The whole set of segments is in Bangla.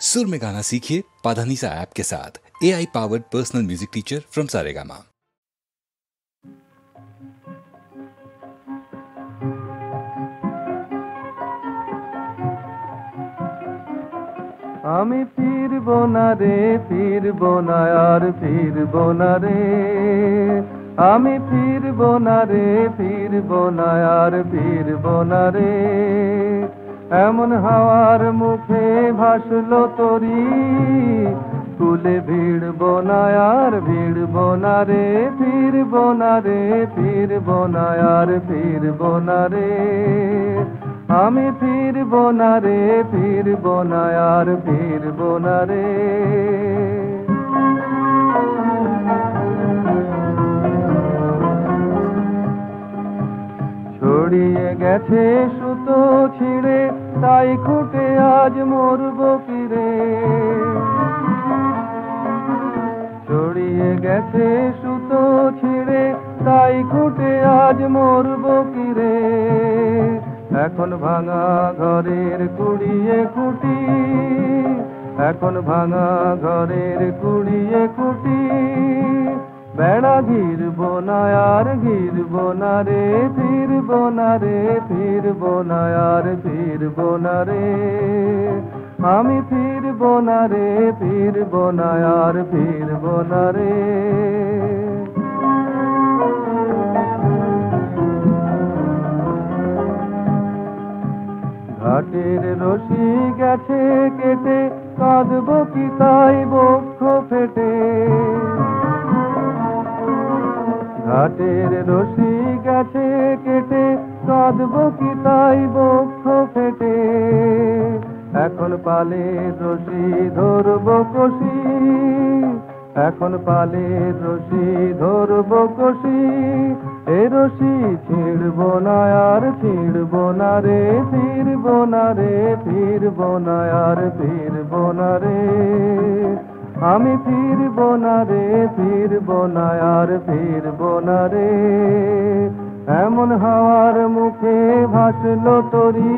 सुर में गाना सीखिए पाधानीसा ऐप के साथ। AI powered personal music teacher from Saregama. আমি ফিরবো না রে, ফিরবো না আর ফিরবো না রে। আমি ফিরবো না রে, ফিরবো না আর ফিরবো না রে। এমন হাওয়ার মুখে ভাসলো তরি, কুলে ভিড়বো না আর ভিড়বো না রে। ফিরবো না রে, ফিরবো না আর ফিরবো না রে। আমি ফিরবো না রে, ফিরবো না আর ফিরবো না রে। ছড়িয়ে গেছে সুতো ছিঁড়ে, তাই খুঁটে আজ মরবো কিরে। ছড়িয়ে গেছে সুতো ছিঁড়ে, তাই খুঁটে আজ মরবো কিরে। এখন ভাঙা ঘরের কুড়িয়ে খুঁটি, এখন ভাঙা ঘরের কুড়িয়ে খুঁটি। বেড়া ঘিরবো না আর ঘিরবো না রে। ফিরবো না রে, ফিরবো না আর ফিরবো না রে। আমি ফিরবো না রে, ফিরবো না আর ফিরবো না রে। ঘাটের রশি গেছে কেটে, কাঁদবো কি তাই বক্ষ ফেটে। ঘাটের রশি গেছে কেটে, কাঁদবো কি তাই বক্ষ ফেটে। এখন পালে রশি ধরবো কষি, এখন পালে রশি ধরবো কষি। এ রশি ছিড়বো না আর ছিড়বো না রে। ফিরবো না রে, ফিরবো না আর ফিরবো না রে। আমি ফিরবো না রে, ফিরবো না আর ফিরবো না রে। এমন হাওয়ার মুখে ভাসলো তরি,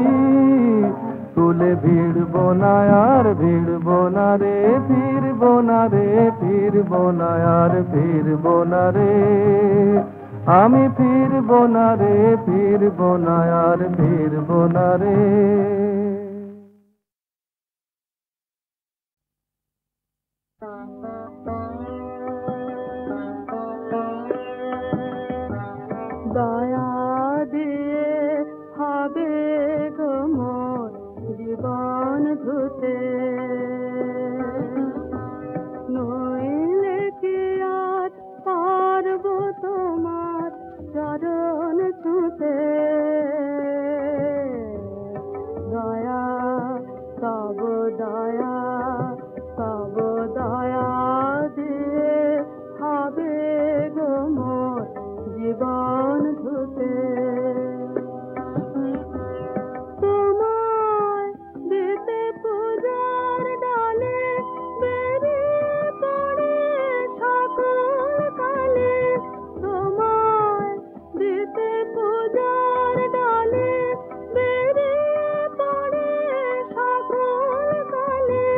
তুলে ভিড়বো না আর ভিড়বো না রে। ফিরবো না রে, ফিরবো না আর ফিরবো না রে। আমি ফিরবো না রে, ফিরবো না আর ফিরবো না রে। দয়া দিয়ে হবে গো মোর জীবন ধুতে, নইলে কি আর পারবো তোমার চরণ ছুঁতে। দয়া তব দয়া, তব দয়া দিয়ে হবে গো মোর জীবন ধুতে। তোমায় দিতে পূজার ডালে, বেরিয়ে পড়ে সকল কালে। তোমায় দিতে পূজার ডালে, বেরিয়ে পড়ে সকল কালে।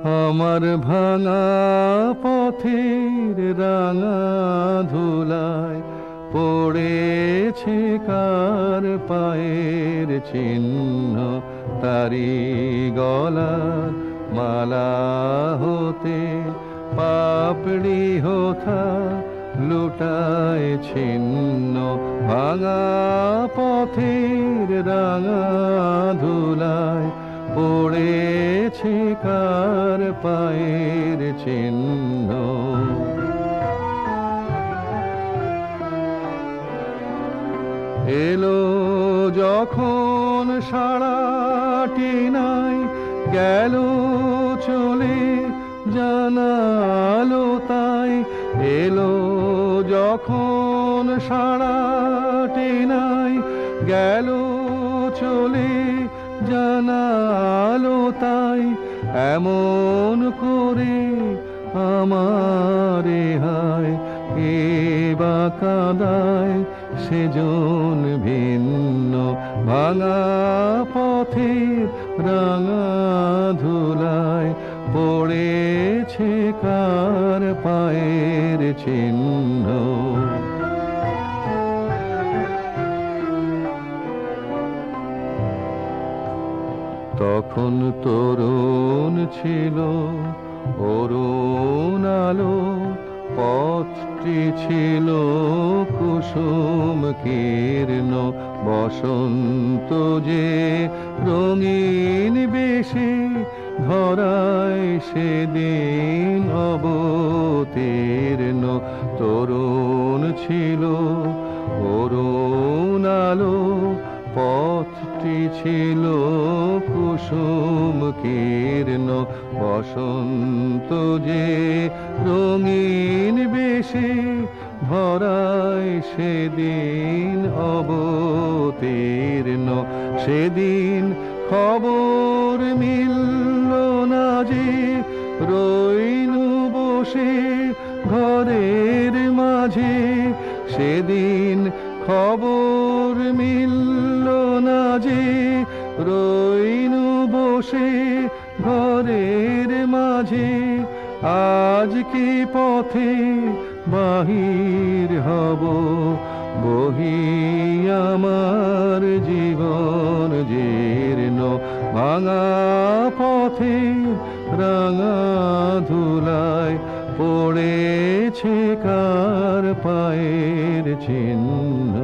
আমার ভাঙা পথের রাঙা ধুলায় পড়েছে কার পায়ের চিহ্ন, তারি গলার মালা হতে পাপড়ি হোথা লুটায় ছিন্ন। ভাঙা পথের রাঙা ধুলায় পড়েছে কার পায়ের চিহ্ন। এলো যখন সারাটি নাই, গেল চলে জানালো তাই। এলো যখন সারাটি নাই, গেল চলে জানালো তাই। এমন করে আমারে হায় কে বা কাঁদায় সেজন ভিন্ন। ভাঙা পথের রাঙা ধুলায় পড়েছে কার পায়ের চিহ্ন। তখন তরুণ ছিল অরুণ আলো, পথটি ছিল কুসুম কীর্ণ। বসন্ত যে রঙিন বেশে ধরায় সেদিন অবতীর্ণ। তরুণ ছিল অরুণ আলো, পথটি ছিল কুসুম কীর্ণ। বসন্ত যে রঙিন বেশে ধরায় সেদিন অবতীর্ণ। সেদিন খবর মিলল না যে রইনু বসে ঘরের মাঝে। সেদিন খবর মিলল না যে রইনু বসে ঘরের মাঝে। আজ কি পথে বাহির হব, বহি আমার জীবন জীর্ণ। ভাঙা পথে রাঙা ধুলায় পড়েছে কার পায়ের চিহ্ন।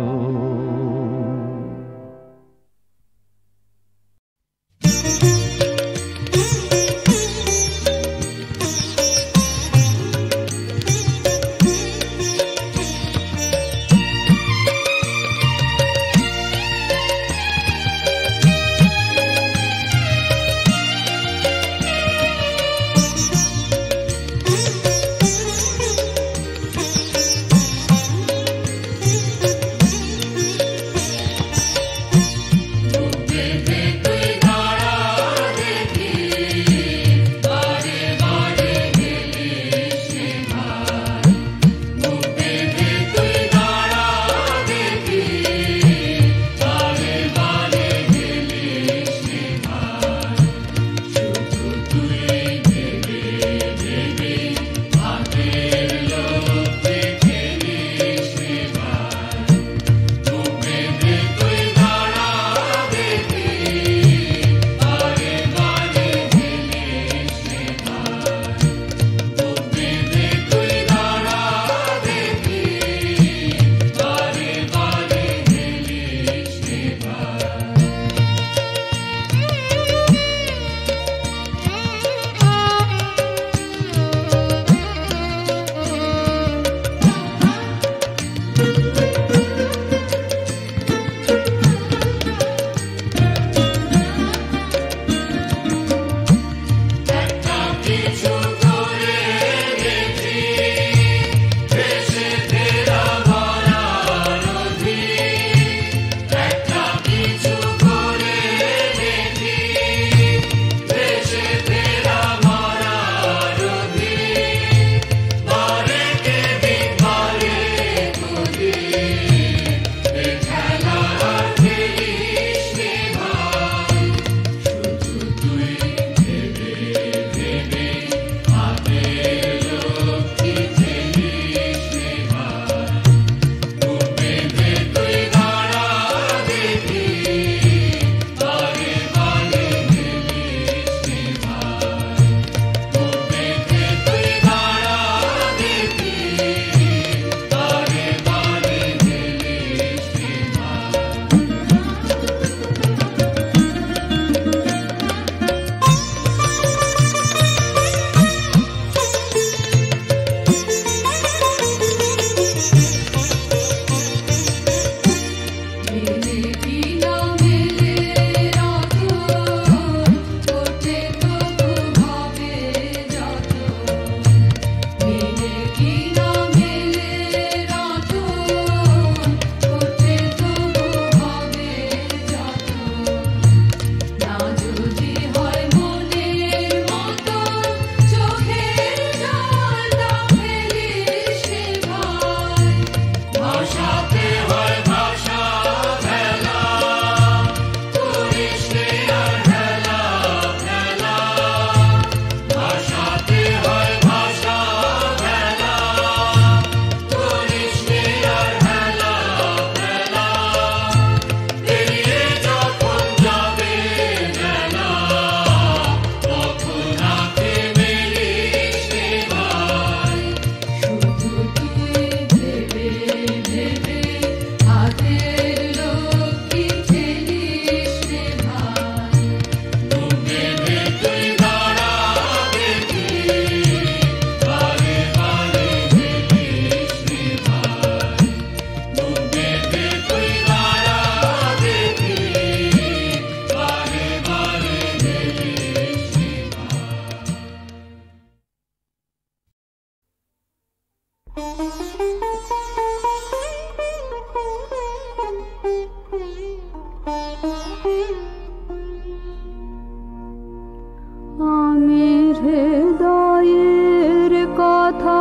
হৃদয়ের কথা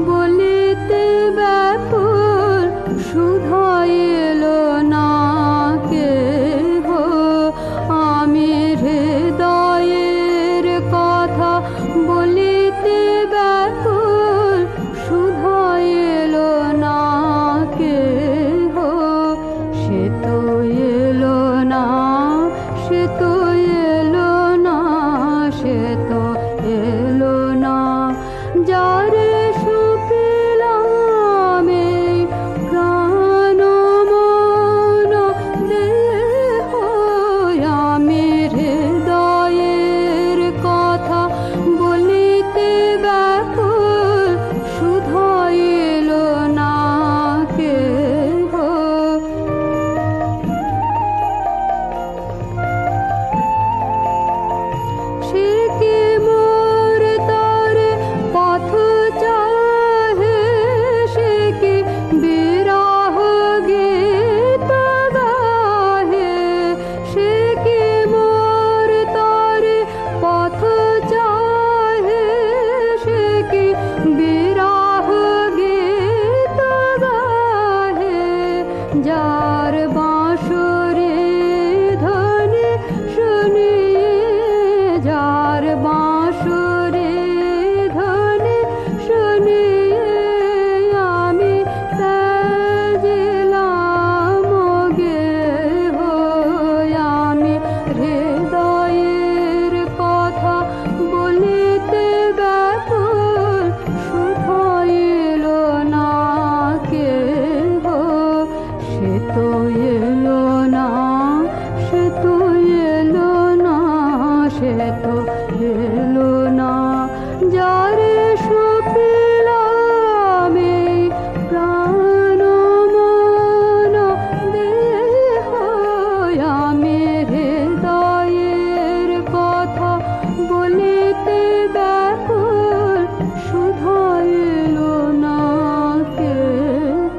বলিতে ব্যাকুল শুধাই এলো না কেহ। আমি হৃদয়ের কথা বলিতে ব্যাকুল শুধাই এলো না কেহ। সে তো এলো না, সে তো এলো না, সে তো এলো না। যারে শুকিলাম এই প্রাণ মন দেহ, আমি হৃদয়ের কথা বলিতে ব্যাকুল শুধাই এলো না কেহ। সে কি মোর তরে পথ চাহে, সে কি বিরহ গীত গাহে। সে কি মোর তরে পথ চাহে, সে কি বিরহ গীত গাহে। যার বাঁশরি ধ্বনি শুনিয়ে, যার বাঁশরি ধ্বনি শুনিয়ে আমি ত্যাজিলাম গেহ। আমি হৃদয়ের কথা বলিতে ব্যাকুল শুধাই এলো না কেহ। সে তো এলো না, সে তো এলো না, সে তো এলো না। যারে শুকিলাম এই প্রাণ মন দেহ, আমি হৃদয়ের কথা বলিতে ব্যাকুল শুধাই এলো না কেহ।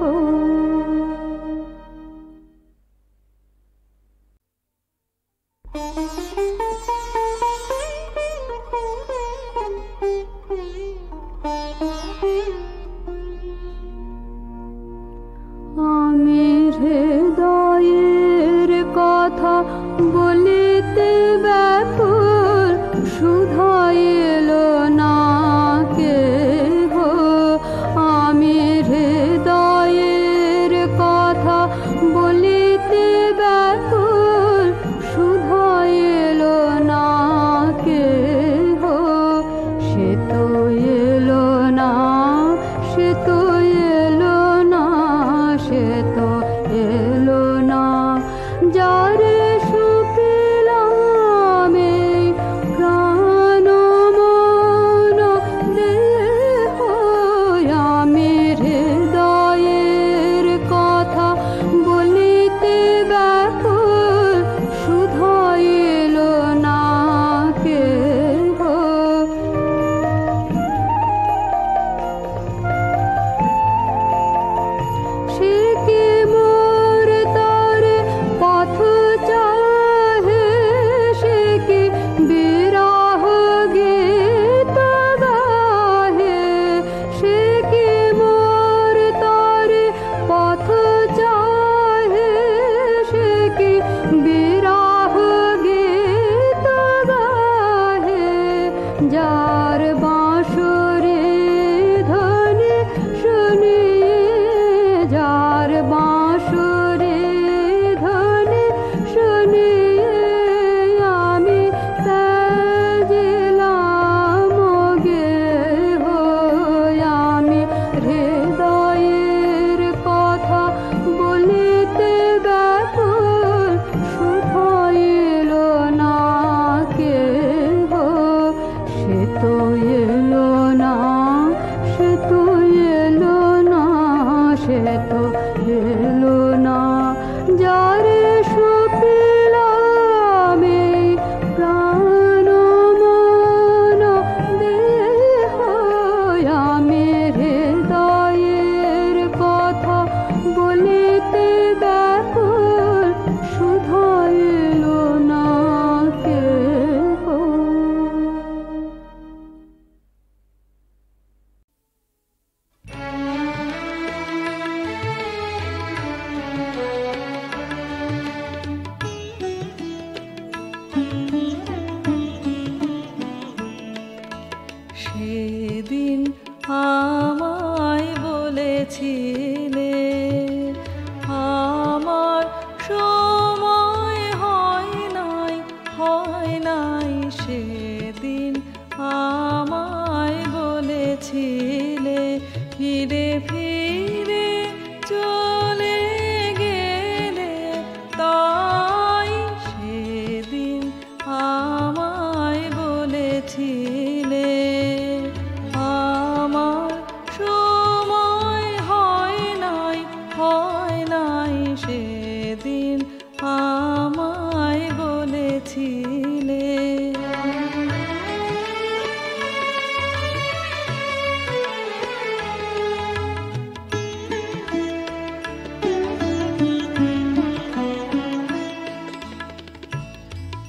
আমি হৃদয়ের কথা বলিতে ব্যাকুল শুধাই এলো না কেহ। আমি হৃদয়ের কথা বলিতে ব্যাকুল শুধাই এলো না কেহ। সে তো এলো না, সে তো এলো না, সে তো এলো না। যারে শুকিলাম এই প্রাণ মন দেহ, আমি হৃদয়ের কথা বলিতে ব্যাকুল শুধাই এলো না কেহ। সে কি মোর তরে পথ চাহে, সে কি বিরহ গীত গাহে। সে কি মোর তরে পথ চাহে, সে কি বিরহ গীত গাহে। যার বাঁশরি ধ্বনি শুনিয়ে, যার বাঁশরি ধ্বনি শুনিয়ে আমি ত্যাজিলাম গেহ। আমি হৃদয়ের কথা বলিতে ব্যাকুল শুধাই এলো না কেহ। সে তো সেদিন আমায় বলেছিলে ফিরে ফিরে চলে গেলে, তাই সেদিন আমায় বলেছিলে আমার সময় হয় নাই সেদিন আমায় বলেছিলে।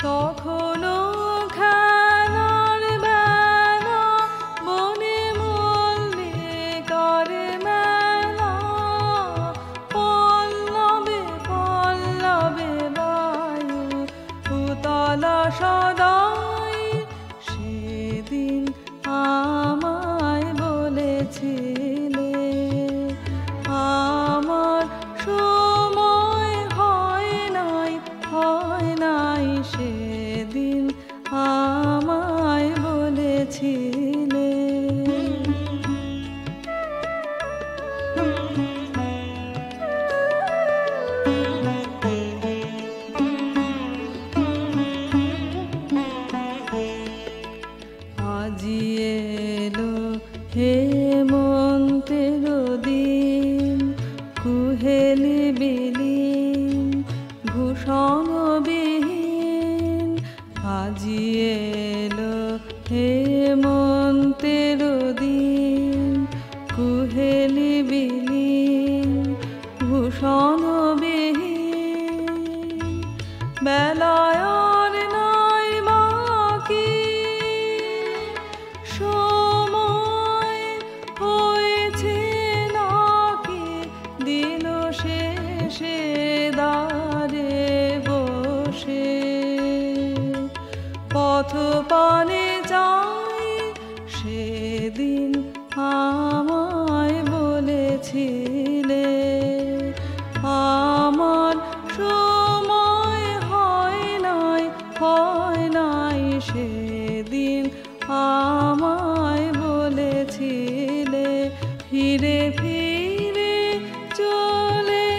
তখনো খেলার বেলা বনে মল্লিকার মেলা, পল্লবে পল্লবে বায়ু উতলা সদাই, সেদিন আমায় বলেছিলে আমার সময় হয় নাই সেদিন আমায় বলেছিলে। আজি এলো হেমন্তের দিন, কুহেলি বিলীন ভূষণবিহীন, আজি এলো হেমন্তের দিন, কুহেলি বিলীন ভূষণবিহীন, বেলায় আর নাই বাকি সময় হয়েছে নাকি, দিন শেষে দাঁড়ে বসে পথ পানে যাই, সেদিন আমায় বলেছিলে আমার সময় হয় নাই সেদিন আমায় বলেছিলে ফিরে ফিরে চলে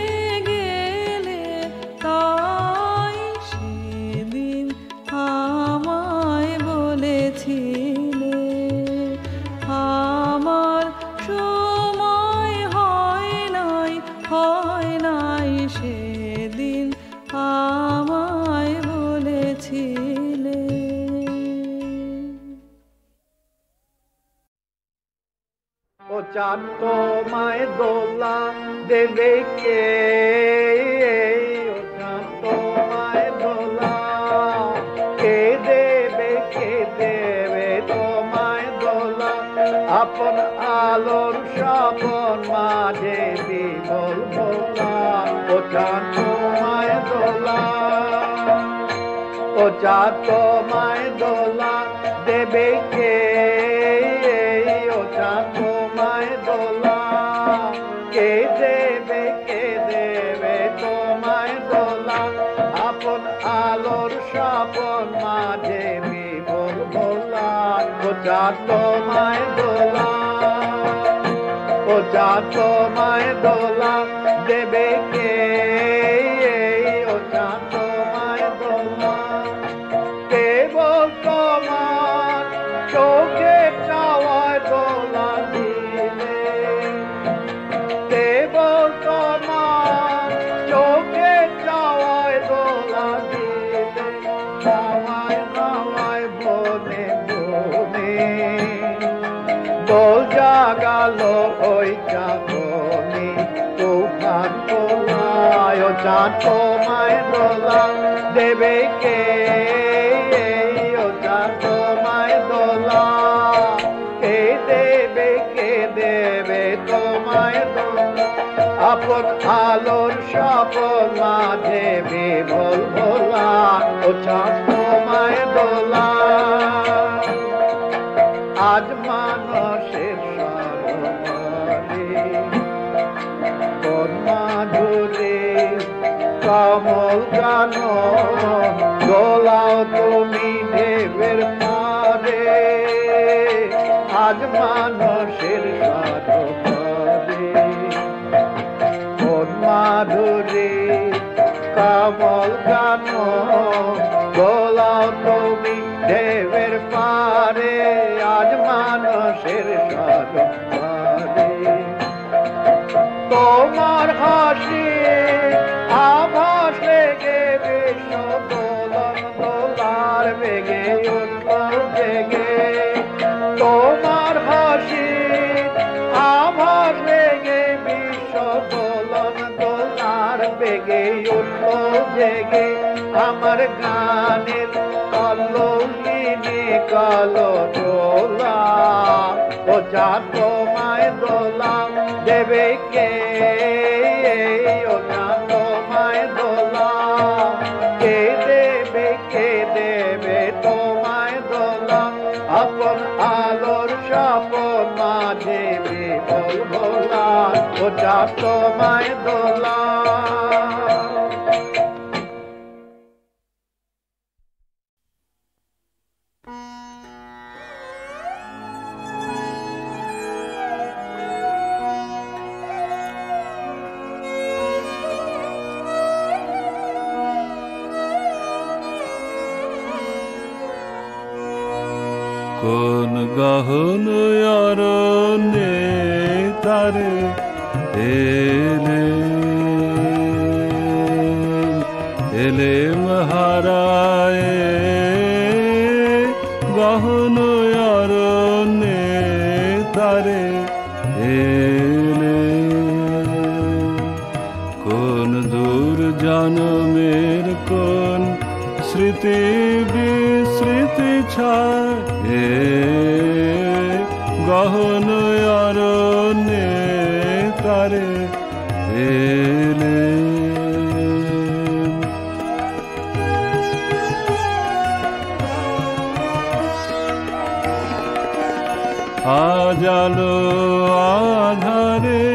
গেলে, তাই সেদিন আমায় বলেছিলে আমার সময় হয় নাই সেদিন আমায় বলেছিলে। ও চাঁদ তোমায় দোলা দেবে কে, ও চাঁদ তোমায় দোলা কে দেবে তোমায় দোলা, আপন আলোর স্বপন মাঝে বিমল ভোলা, ও চাঁদ তোমায় দোলা, ও চাঁদ তোমায় দোলা দেবে কে, ও চাঁদ তোমায় দোলা কে দেবে তোমায় দোলা, আপন আলোর স্বপন মাঝে বিমল ভোলা, ও চাঁদ তোমায় দোলা, ও চাঁদ তোমায় দোলা দেবে কে, ও চাঁদ তোমায় দোলা কেবল তোমার চোখে চাওয়ায় দোলা দিলে, কেবল তোমার চোখে চাওয়ায় দোলা দিলে, চাওয়ায় নাওয়ায় বনে বনে দোল জাগালো ওই চাঁদনি তুফান তোলায়, ও চাঁদ তোমায় দোলা দেবে কে, ও চাঁদ তোমায় দোলা কে দেবে তোমায় দোলা, আপন আলোর স্বপন মাঝে বিমল ভোলা, ও চাঁদ তোমায় দোলা আজ মানসের সরোবরে কোন মাধুরী কমল গান দোলাও তুমি ঢেবের পারে, আজ মানুষের সরোবরে কোন মাধুরী কমল গান গোলাও তুমি ঢেউয়ের পারে আজ মানুষের সরোবরে তোমার হাসি আভাস লেগে বিশ্ব দোলন দোলার বেগে উঠল জেগে তোমার হাসি আভাস লেগে বিশ্ব দোলন দোলার বেগে উঠল জেগে আমার গানের কল্লোলিনী কালো দোলা ও যা তোমায় দোলা দেবে কে ও যা তোমায় দোলা কে দেবে তোমায় দোলা আপন আলোর স্বপন মাঝে বিমল ভোলা ও যা তোমায় দোলা কোন গহন অরণ্যে তারে এলে মহারায় গহন অরণ্যে তারে কোন দূর জনমের কোন স্মৃতি বিস্মৃতি ছায়ে গহন অরণ্যে তারে আজ আলো আধারে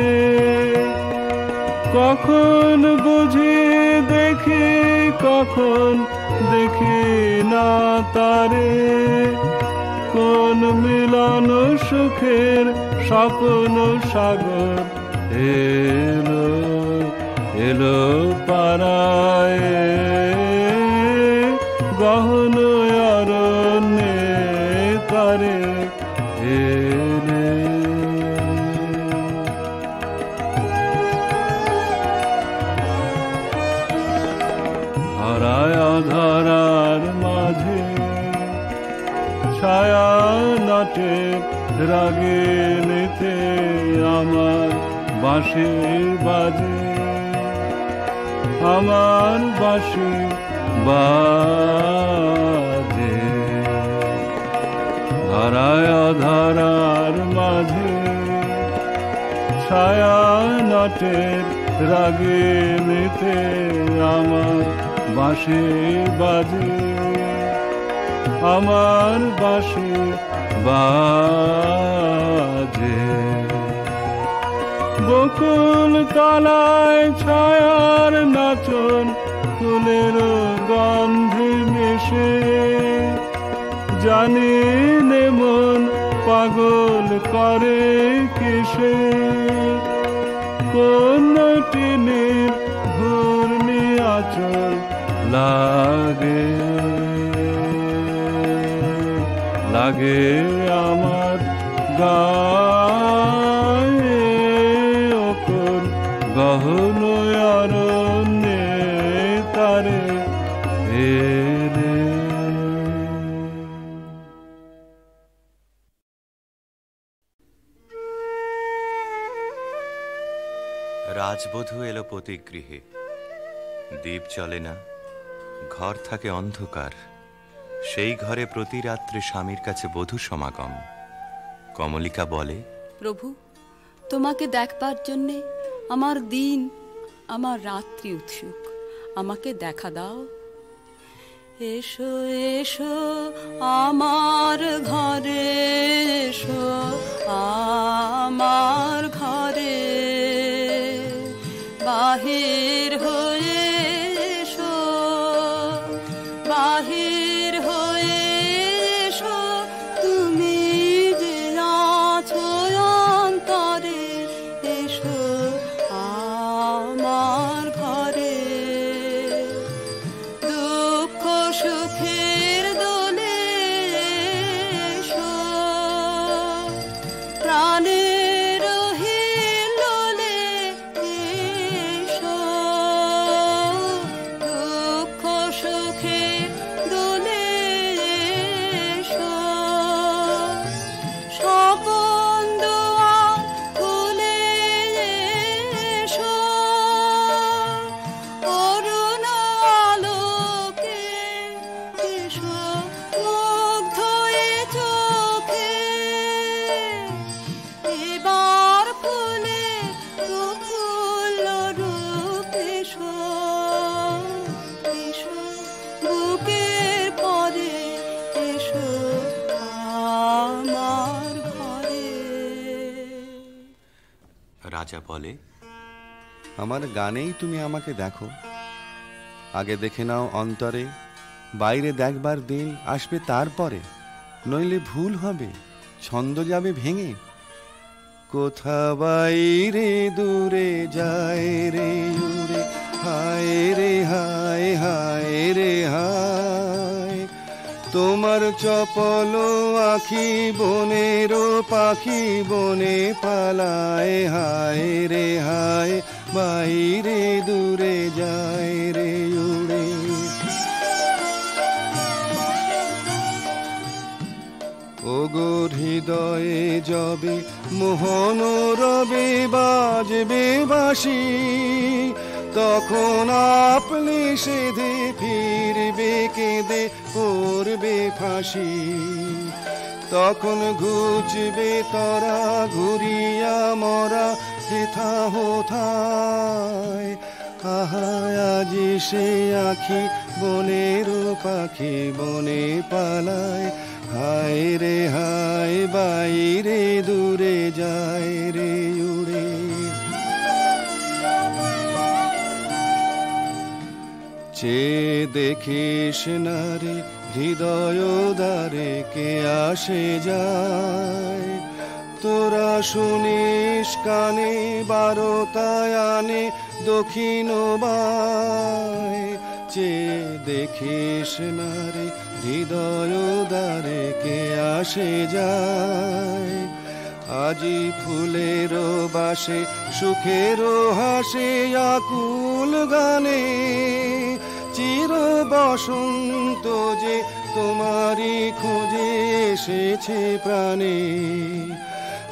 কখন বুঝি দেখি কখন দেখি না তারে কোন মিলন সুখের স্বপ্ন সাগর এলো পারায় গহন অরণ্যে তারে ধরায় ধরার মাঝে ছায়া নাটের রাগে নিতে আমার বাঁশি বাজে আমার বাঁশি বাজে ধরায় ধরার মাঝে ছায়া নাটের রাগে নিতে আমার বাঁশি বাজে আমার বাঁশি বাজে বকুল তলায় ছায়ার নাচন ফুলের গন্ধে মিশে জানি নে মন পাগল করে কিসে কোন টিনের ঘূর্ণি আচল লাগে লাগে আমার গায়ে ওকর গহন অরণ্যে তারে রাজবধূ এলো পতিগৃহে দীপ জ্বলে না ঘর থাকে অন্ধকার সেই ঘরে প্রতি রাত্রে স্বামীর কাছে বধূ সমাগম কমলিকা বলে প্রভু তোমাকে দেখবার জন্যে আমার দিন আমার রাত্রি উৎসুক আমাকে দেখা দাও এসো এসো আমার ঘরে এসো আমার ঘরে বাহির হয়ে এসো বাহির হয়ে এসো তুমি যে রাজা বলে, আমার গানেই তুমি আমাকে দেখো, আগে দেখে নাও অন্তরে, বাইরে দেখবার দিন আসবে তারপরে, নইলে ভুল হবে, ছন্দ যাবে ভেঙে। কোথা বাইরে দূরে যায় রে উড়ে, হায় রে হায় হায় রে হায়, তোমার চপল আখি বনের পাখি বনে পালায়, হায় রে হায় বাইরে দূরে যায় রে উড়ে। ওগো হৃদয়ে যবে মোহন রবে বাজবে বাঁশি, তখন আপনি সেধে ফিরবে কেঁদে করবে ফাঁসি, তখন ঘুচবে তরা ঘুরিয়া মরা হেথা হোথায়, আহা আজি সে আখি বনের পাখি বনে পালায়, হায় রে হায় বাইরে দূরে যায় রে উড়ে। চেয়ে দেখিস না রে হৃদয় দ্বারে কে আসে যায়, তোরা শুনিস কানে বারোটায় আনে দক্ষিণ বায়, চেয়ে দেখিস না রে হৃদয় দ্বারে কে আসে যায়, আজি ফুলের বাসে সুখের হাসে আকুল গানে, চির বসন্ত যে তোমারই খোঁজে এসেছে প্রাণে,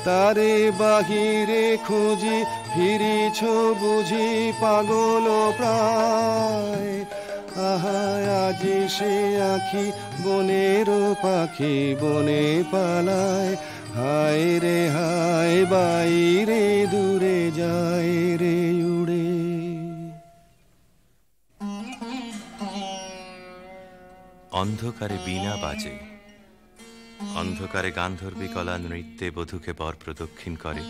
তারে বাহিরে খুঁজি ফিরিছ বুঝি পাগল প্রায়, আহা আজি সে আখি বনের পাখি বনে পালায়, হায় রে হায় বাইরে দূরে যায় রে উড়ে। অন্ধকারে বীণা বাজে, অন্ধকারে গান্ধর্বী কলা নৃত্যে বধূকে বর প্রদক্ষিণ করে,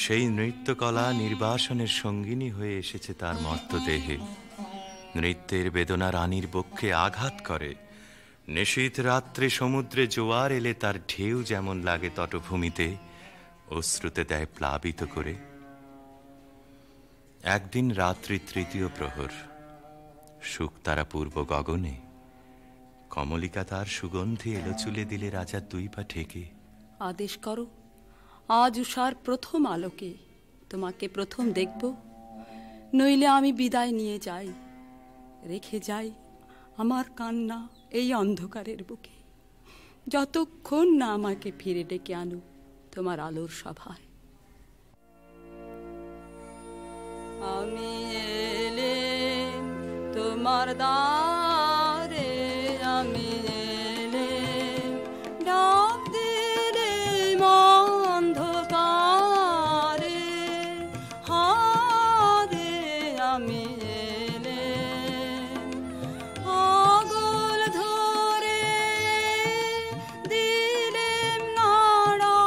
সেই নৃত্যকলা নির্বাসনের সঙ্গিনী হয়ে এসেছে তার মর্তদেহে, নৃত্যের বেদনা রানীর বক্ষে আঘাত করে, নিশীথ রাত্রে সমুদ্রে জোয়ার এলে তার ঢেউ যেমন লাগে তটভূমিতে, অশ্রুতে দেয় প্লাবিত করে। একদিন রাত্রি তৃতীয় প্রহর, শুকতারা পূর্ব গগনে, কমলিকা তার সুগন্ধি এলো চুলে দিলে রাজার দুই পা ঠেকে। আদেশ করো, আজ উষার প্রথম আলোকে তোমাকে প্রথম দেখব, নইলে আমি বিদায় নিয়ে যাই, রেখে যাই আমার কান্না এই অন্ধকারের বুকে, যতক্ষণ না আমাকে ফিরে ডেকে আনো তোমার আলোর সভায়। আমি এলে তোমার দ্বারে, আমি এলে ডাক দিলে অন্ধকারে, হারে আমি এলে আগল ধরে দিলেম নাড়া,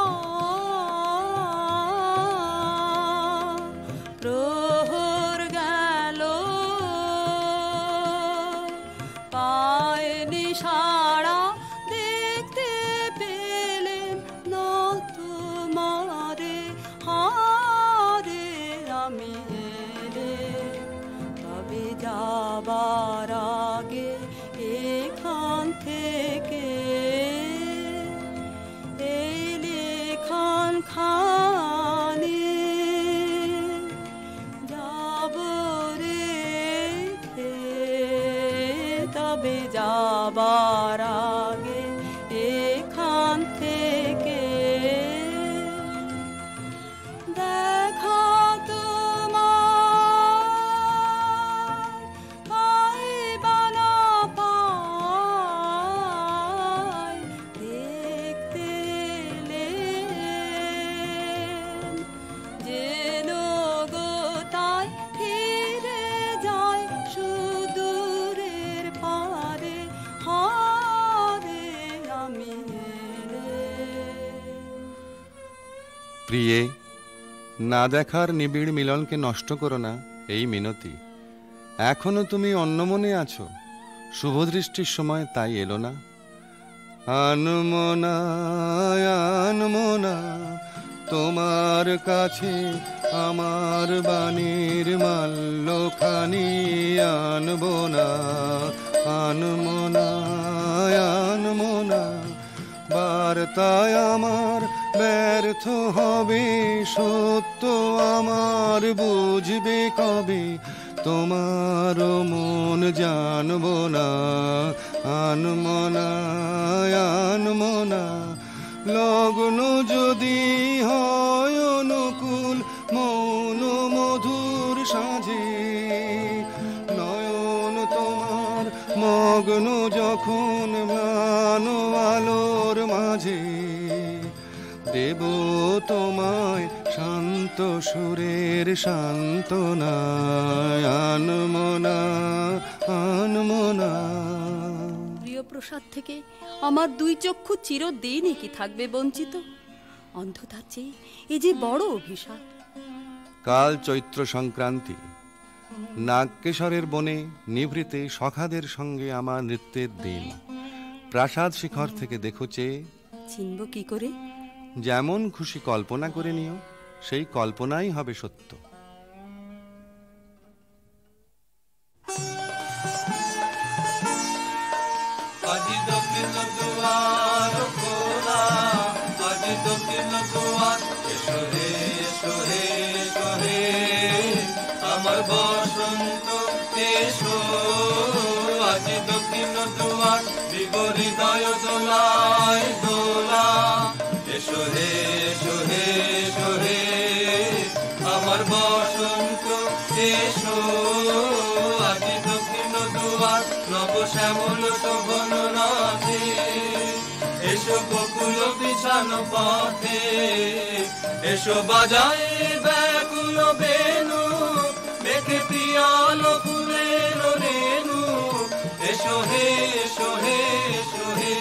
প্রহর গেল পায়নি সাড়া, দেখতে পেলেম না তোমারে, হারে আমি এলে তবে যাবার আগে এখান থেকে এই লেখান খানি যাব রেখে, তবে যাবার আগে এখান থেকে দেখা তোমার পাইবা না পাই, দেখতে এলেন যেন গো তাই ফিরে যায় সুদূরের পারে, হারে আমি এলে। প্রিয়ে, না দেখার নিবিড় মিলনকে নষ্ট করো না, এই মিনতি। এখনো তুমি অন্যমনে আছো, শুভদৃষ্টির সময় তাই এলো না। আনমনা আনমনা তোমার কাছে আমার বাণীর মাল্যখানি আনবো না। আনমনা আনমনা বার্তায় আমার ব্যর্থ হবে, সত্য আমার বুঝবে কবে, তোমার মন জানবো না। আনমনা আনমনা লগ্ন যদি হয় অনুকূল মৌন মধুর সাজে, নয়ন তোমার মগ্ন যখন ম্লান আলোর মাঝে, দেব তোমায় শান্ত সুরের সান্ত্বনা। আনমনা আনমনা। প্রিয় প্রসাদ থেকে আমার দুই চক্ষু চিরদিনই কি থাকবে বঞ্চিত? অন্ধতার চেয়ে এ যে বড় অভিশাপ। কাল চৈত্র সংক্রান্তি, নাগকেশরের বনে নিভৃতে সখাদের সঙ্গে আমার নৃত্যের দিন। প্রাসাদ শিখর থেকে দেখো চেয়ে, চিনব কি করে? যেমন খুশি কল্পনা করে নিও, সেই কল্পনাই হবে সত্য। আজি দক্ষিণ দুয়ার খোলা, আজি দক্ষিণ দুয়ার, এসো হে এসো হে এসো হে আমার বসন্ত এসো। আজি দক্ষিণ দুয়ার দিব হৃদয় দোলায় দোলা, এসো হে এসো হে এসো হে আমার বসন্ত এসো। আজি দক্ষিণ দুয়ার নব শ্যামল শোভন রাধে, এসো বকুল বিছানো পথে, এসো বাজায় ব্যাকুল বেনু, মেঘে পিয়াল ফুলের রেণু, এসো হে এসো হে এসো হে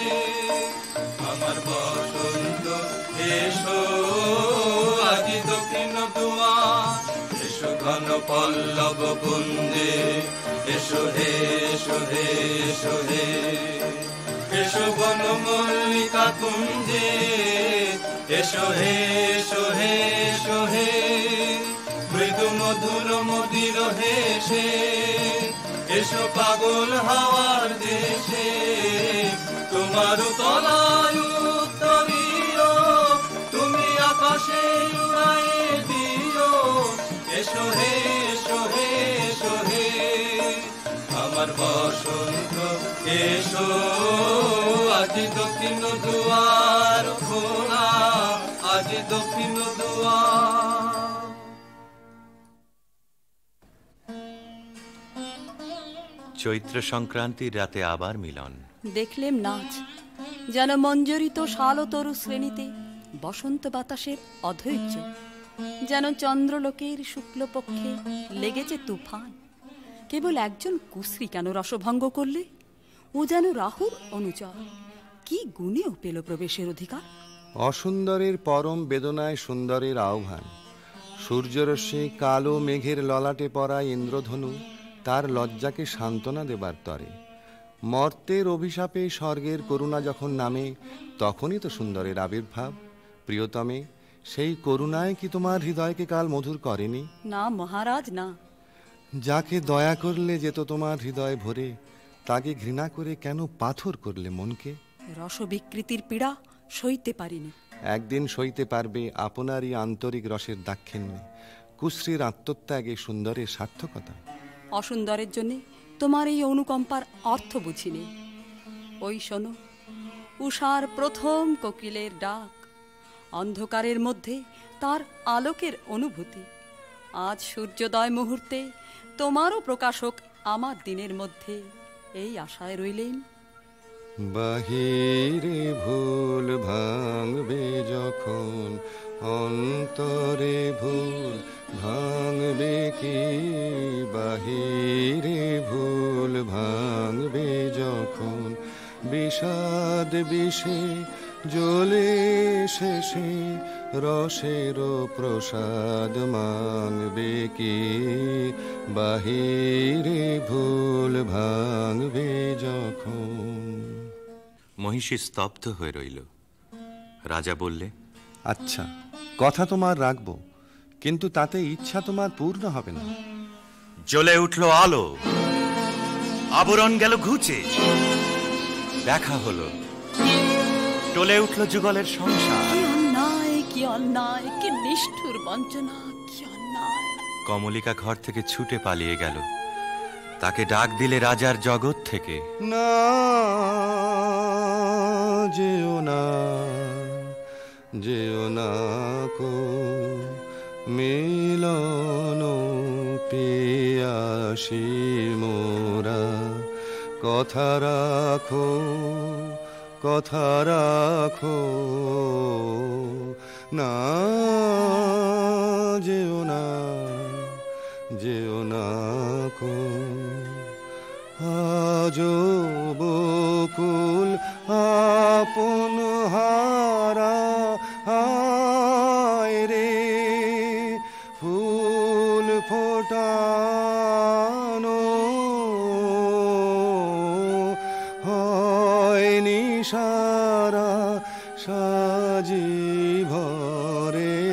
আমার বসন্ত এসো। আজি দক্ষিণ দুয়ার, এসো ঘন পল্লব কুঞ্জে, এসো হে এসো হে এসো হে এসো বন মল্লিকা কুঞ্জে, এসো হে এসো হে এসো হে মৃদু মধুর মদির হেসে, এসো পাগল হাওয়ার দেশে, তোমার তলায় উত্তরীয় তুমি আকাশে উড়াই দিও, এসো হে এসো হে এসো হে আমার বসন্ত এসো। আজি দক্ষিণ দুয়ার খোলা, আজি দক্ষিণ দুয়ার। চৈত্র সংক্রান্তির রাতে আবার মিলন। দেখলেম নাচ, যেন মঞ্জরিত শালতরু শ্রেণীতে বসন্ত বাতাসের অধৈর্য, যেন চন্দ্রলোকের শুক্লপক্ষে লেগেছে তুফান। কেবল একজন কুশ্রী কেন রসভঙ্গ করলে? ও যেন রাহুর অনুচর, কি গুণেও পেল প্রবেশের অধিকার। অসুন্দরের পরম বেদনায় সুন্দরের আহ্বান। সূর্যরশ্মি কালো মেঘের ললাটে পড়া ইন্দ্রধনু তার লজ্জাকে সান্ত্বনা দেবার তরে। মর্তের অভিশাপে স্বর্গের করুণা যখন নামে, তখনই তো সুন্দরের আবির্ভাব। প্রিয়তমে, সেই করুণায় কি তোমার হৃদয়কে কাল মধুর করেনি? না মহারাজ না। যাকে দয়া করলে যেত তোমার হৃদয় ভরে, তাকে ঘৃণা করে কেন পাথর করলে মনকে? রসবিকৃতির পীড়া সইতে পারিনি। একদিন সইতে পারবে আপনারই আন্তরিক রসের দাক্ষিণ্যে, কুশ্রীর আত্মত্যাগে সুন্দরের সার্থকতা। অসুন্দরের জন্যে তোমার এই অনুকম্পার অর্থ বুঝিনি। ওই শোনো, উষার প্রথম কোকিলের ডাক, অন্ধকারের মধ্যে তার আলোকের অনুভূতি। আজ সূর্যোদয় মুহূর্তে তোমারও প্রকাশক আমার দিনের মধ্যে, এই আশায় রইলেন। বাহিরে ভুল ভাঙবে যখন, অন্তরে ভুল ভাঙবে কি? বাহিরে ভুল ভাঙবে যখন, বিষাদ বিষে জ্বলে শেষে রসের প্রসাদ মাংবে কি, বাহিরে ভুল ভাঙবে যখন। মহিষী স্তব্ধ হয়ে রইল। রাজা বললে, আচ্ছা, কথা তোমার রাখবো, কিন্তু তাতে ইচ্ছা তোমার পূর্ণ হবে না। জ্বলে উঠল আলো, আবরণ গেল ঘুচে, দেখা হলো, টলে উঠল যুগলের সংসার। কি অন্যায়, কি অন্যায়, কি নিষ্ঠুর বঞ্চনা, কি অন্যায়। কমলিকা ঘর থেকে ছুটে পালিয়ে গেল। তাকে ডাক দিলে রাজার জগৎ থেকে, না যেও না, যেও না কো মিলন পিয়াসী মোরা, কথা রাখো, কথা রাখো, না যেও না, যেও না কো। আজো বকুল আপন হারা, হায় রে ফুল ফোটানো হয়নি সারা, সাজি ভরেনি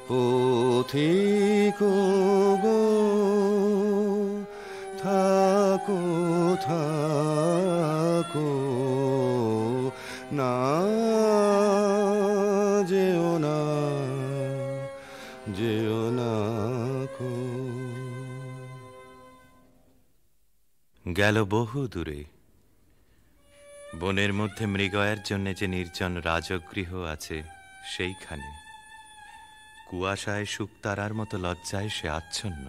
পথিক গো, থাকো থাকো, না যেও না, যেও না কো। গেল বহু দূরে। বনের মধ্যে মৃগয়ার জন্য যে নির্জন রাজগৃহ আছে সেইখানে কুয়াশায় শুকতারার মতো লজ্জায় সে আচ্ছন্ন।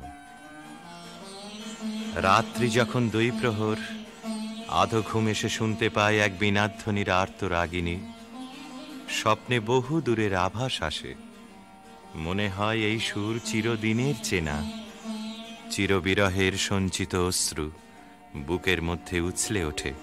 রাত্রি যখন 2 প্রহর, আধো ঘুম এসে শুনতে পায় এক বীণাধ্বনির আর্ত রাগিনী। স্বপ্নে বহু দূরের আভাস আসে, মনে হয় এই সুর চিরদিনের চেনা। চিরবিরহের সঞ্চিত অশ্রু বুকের মধ্যে উছলে ওঠে।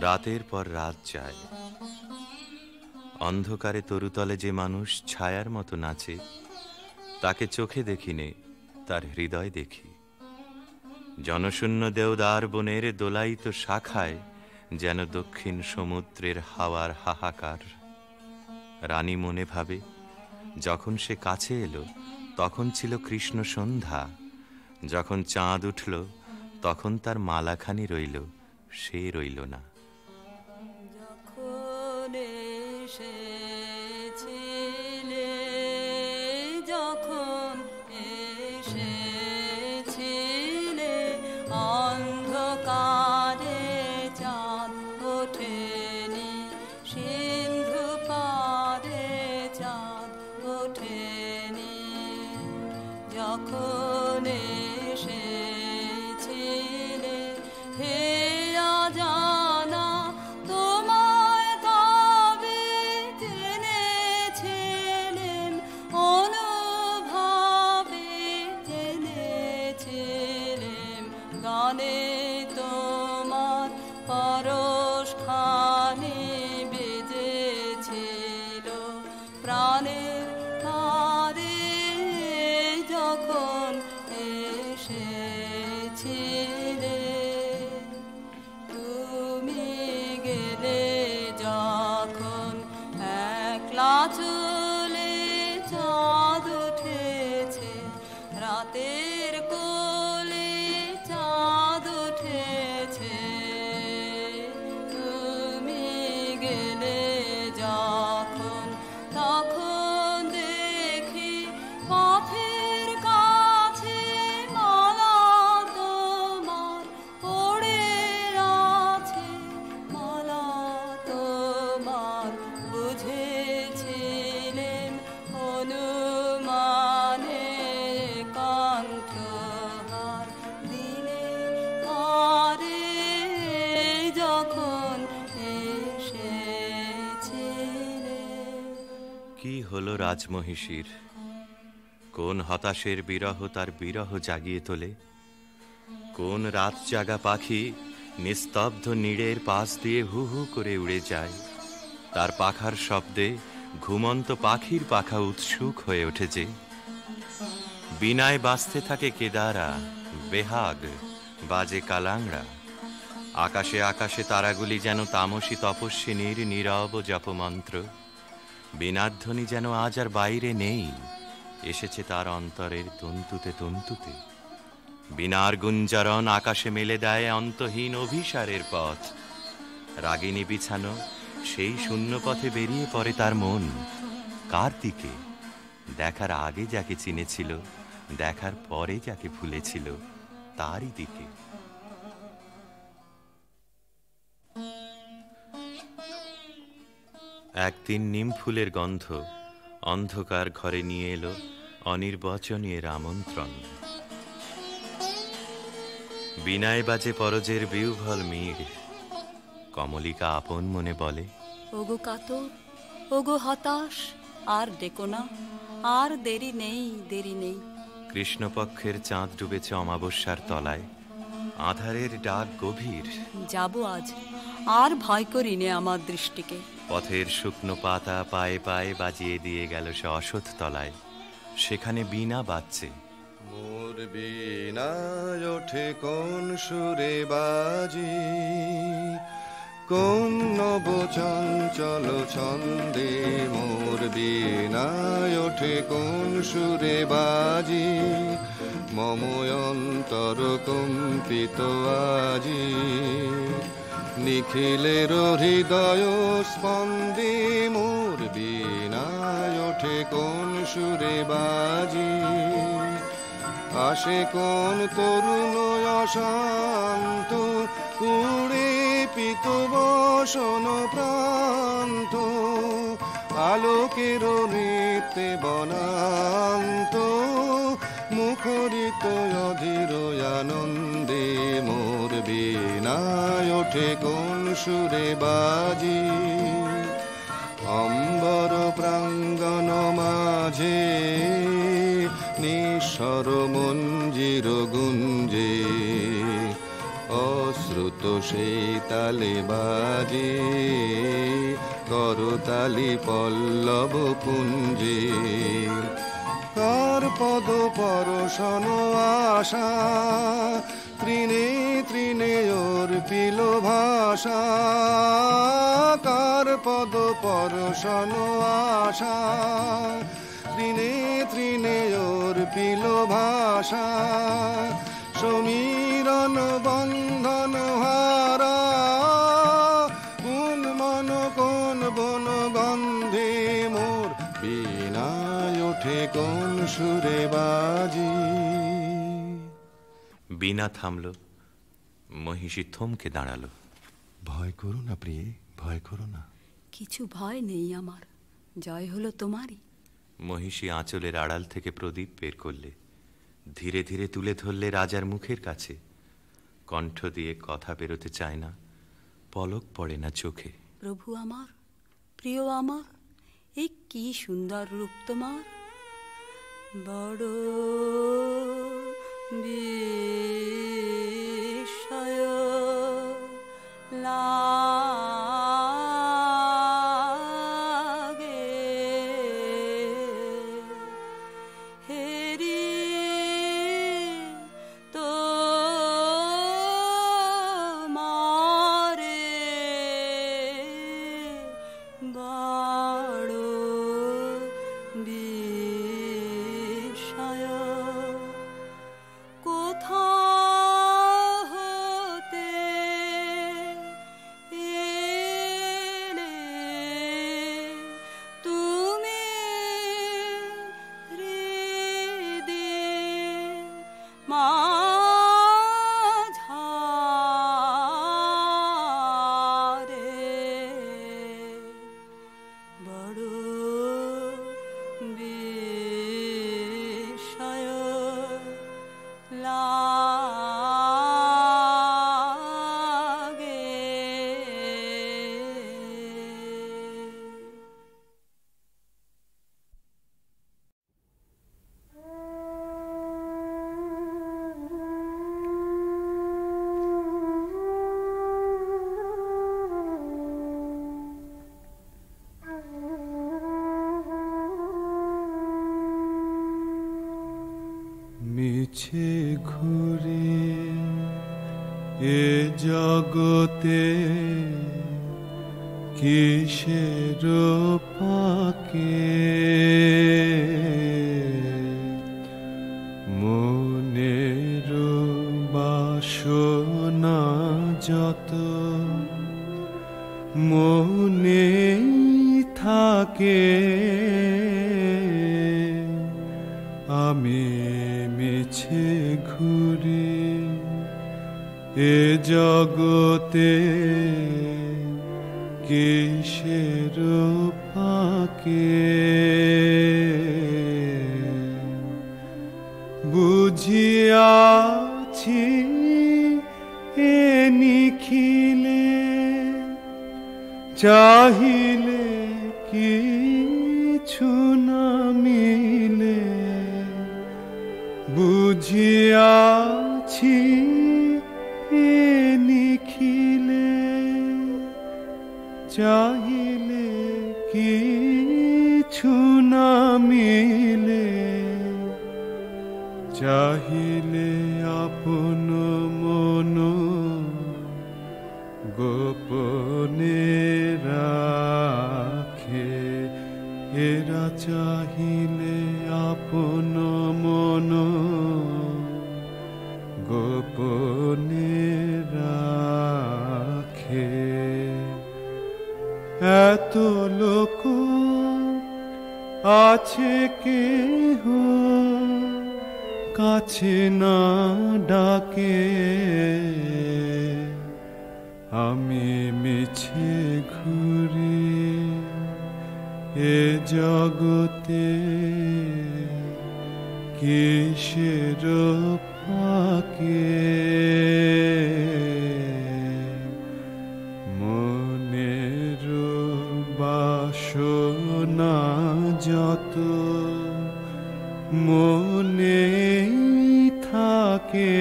রাতের পর রাত যায়, অন্ধকারে তরুতলে যে মানুষ ছায়ার মতো নাচে, তাকে চোখে দেখিনে, তার হৃদয় দেখি। জনশূন্য দেওদার বনের দোলায়িত শাখায় যেন দক্ষিণ সমুদ্রের হাওয়ার হাহাকার। রানী মনে ভাবে, যখন সে কাছে এলো তখন ছিল কৃষ্ণ সন্ধ্যা, যখন চাঁদ উঠল তখন তার মালাখানি রইল, সে রইল না। যখন এসেছিলে, যখন এসেছিলে, অন্ধকারে চাঁদ ওঠেনি, সিন্ধু পারে চাঁদ ওঠেনি। যখন এসেছিলে হে অজানা, তোমায় তবে জেনেছিলেম, অনুভবে জেনেছিলেম, গানে তোমার পরশখানি বেজেছিল প্রাণের তারে। যখন এসেছিলে তুমি গেলে, যখন একলা চলে চাঁদ উঠেছে, রাতের কোলে চাঁদ উঠেছে। তুমি গেলে যখন, তখন দেখি পথের কাছে মালা তোমার পড়ে আছে, মালা তোমার। বুঝেছিলেন অনুমানে কণ্ঠহার দিলে পারে। যখন এসেছিলে কি হলো রাজমহিষীর? কোন হতাশের বিরহ তার বিরহ জাগিয়ে তোলে? কোন রাত জাগা পাখি নিস্তব্ধ নীড়ের পাশ দিয়ে হু হু করে উড়ে যায়? তার পাখার শব্দে ঘুমন্ত পাখির পাখা উৎসুক হয়ে ওঠেছে। বিনায় বাজতে থাকে কেদারা, বেহাগ বাজে কালাংড়া। আকাশে আকাশে তারাগুলি যেন তামসী তপস্বিনীর নীরব জপমন্ত্র। বীণাধ্বনি যেন আজ আর বাইরে নেই, এসেছে তার অন্তরের তন্তুতে তন্তুতে। বীণার গুঞ্জরণ আকাশে মেলে দেয় অন্তহীন অভিসারের পথ। রাগিনী বিছানো সেই শূন্য পথে বেরিয়ে পড়ে তার মন। কার দিকে? দেখার আগে যাকে চিনেছিল, দেখার পরে যাকে ভুলেছিল, তারই দিকে। একদিন নিম ফুলের গন্ধ অন্ধকার ঘরে নিয়ে এলো অনির্বচনীয় আমন্ত্রণ। বিনায় বাজে পরজের বিউভল মীর। কমলিকা আপন মনে বলে, ওগো কাতর, ওগো হতাশ, আর ডেকো না, আর দেরি নেই, দেরি নেই। কৃষ্ণপক্ষের চাঁদ ডুবেছে অমাবস্যার তলায়, আধারের ডাক গভীর। যাব আজ, আর ভয় করি নে আমার দৃষ্টিকে। পথের শুকনো পাতা পায়ে পায়ে বাজিয়ে দিয়ে গেল সে অসৎ তলায়। সেখানে বীণা বাজছে। মোর বীণায় ওঠে কোন সুরে বাজি, কোন নব চঞ্চল ছন্দে। মোর বীণায় ওঠে কোন সুরে বাজি, মম অন্তর কম্পিত আজি। নিখিলের হৃদয় স্পন্দে মোর বীণায় ওঠে কোন সুরে বাজি। আসে কোন তরুণ অশান্ত, উড়ে পিত বসন প্রান্ত। আলোকের নৃত্যে বনান্ত, মুখরিত অধীর আনন্দে। মোর বীণায় ওঠে কোন সুরে বাজি, অম্বর প্রাঙ্গণ মাঝে নিঃস্বর মঞ্জির গুঞ্জে। অশ্রুত সেই তালে বাজে করতালি পল্লব পুঞ্জে। কার পদ পরশন আশা তৃণে তৃণে অর্পিল ভাষা, কার পদ পরশন আশা। তৃণে তৃণে অর্পিল ভাষা, সমীরণ বন্ধন হারা। কোন মন কোন বন গন্ধে মোর বীণায় ওঠে কোন সুরে বাজি। বীণা থামল, মহিষী থমকে দাঁড়ালো। ভয় করো না প্রিয়ে, ভয় করো না। কিছু ভয় নেই আমার, জয় হলো তোমারই। মহিষী আঁচলের আড়াল থেকে প্রদীপ বের করলে, ধীরে ধীরে তুলে ধরলে রাজার মুখের কাছে। কণ্ঠ দিয়ে কথা বেরোতে চায় না, পলক পড়ে না চোখে। প্রভু আমার, প্রিয় আমার, এই কি সুন্দর রূপ তোমার। বড় বিস্ময় লাগে হেরি তো মারে বড় বিস্ময়। কোথা হতে এলে তুমি হৃদে মাঝারে বড় বিস্ময় লাগে। মিছে ঘুরে এ জগতে কিসের পাকে মনের বাসনা যত মনেই থাকে আমি মিছে ঘুরি এ জগতে কিসের পাকে বুঝিয়াছি এ নিখিলে চাহিলে কিছু না মিলে বুঝিয়াছি এ নিখিলে চাহিলে কিছু না মিলে চাহিলে আপন মন গোপনে রাখে এরা চাহিলে আপন মন গোপনে রাখে এত লোক আছে কেহ কাছে না ডাকে আমি মিছে ঘুরি এ জগতে কিসের ফাঁকে মনের বাসনা যত মনেই থাকে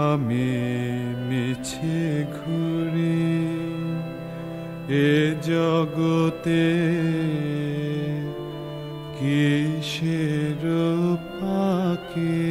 আমি মিছে ঘুরি এ জগতে কিসের ফাঁকে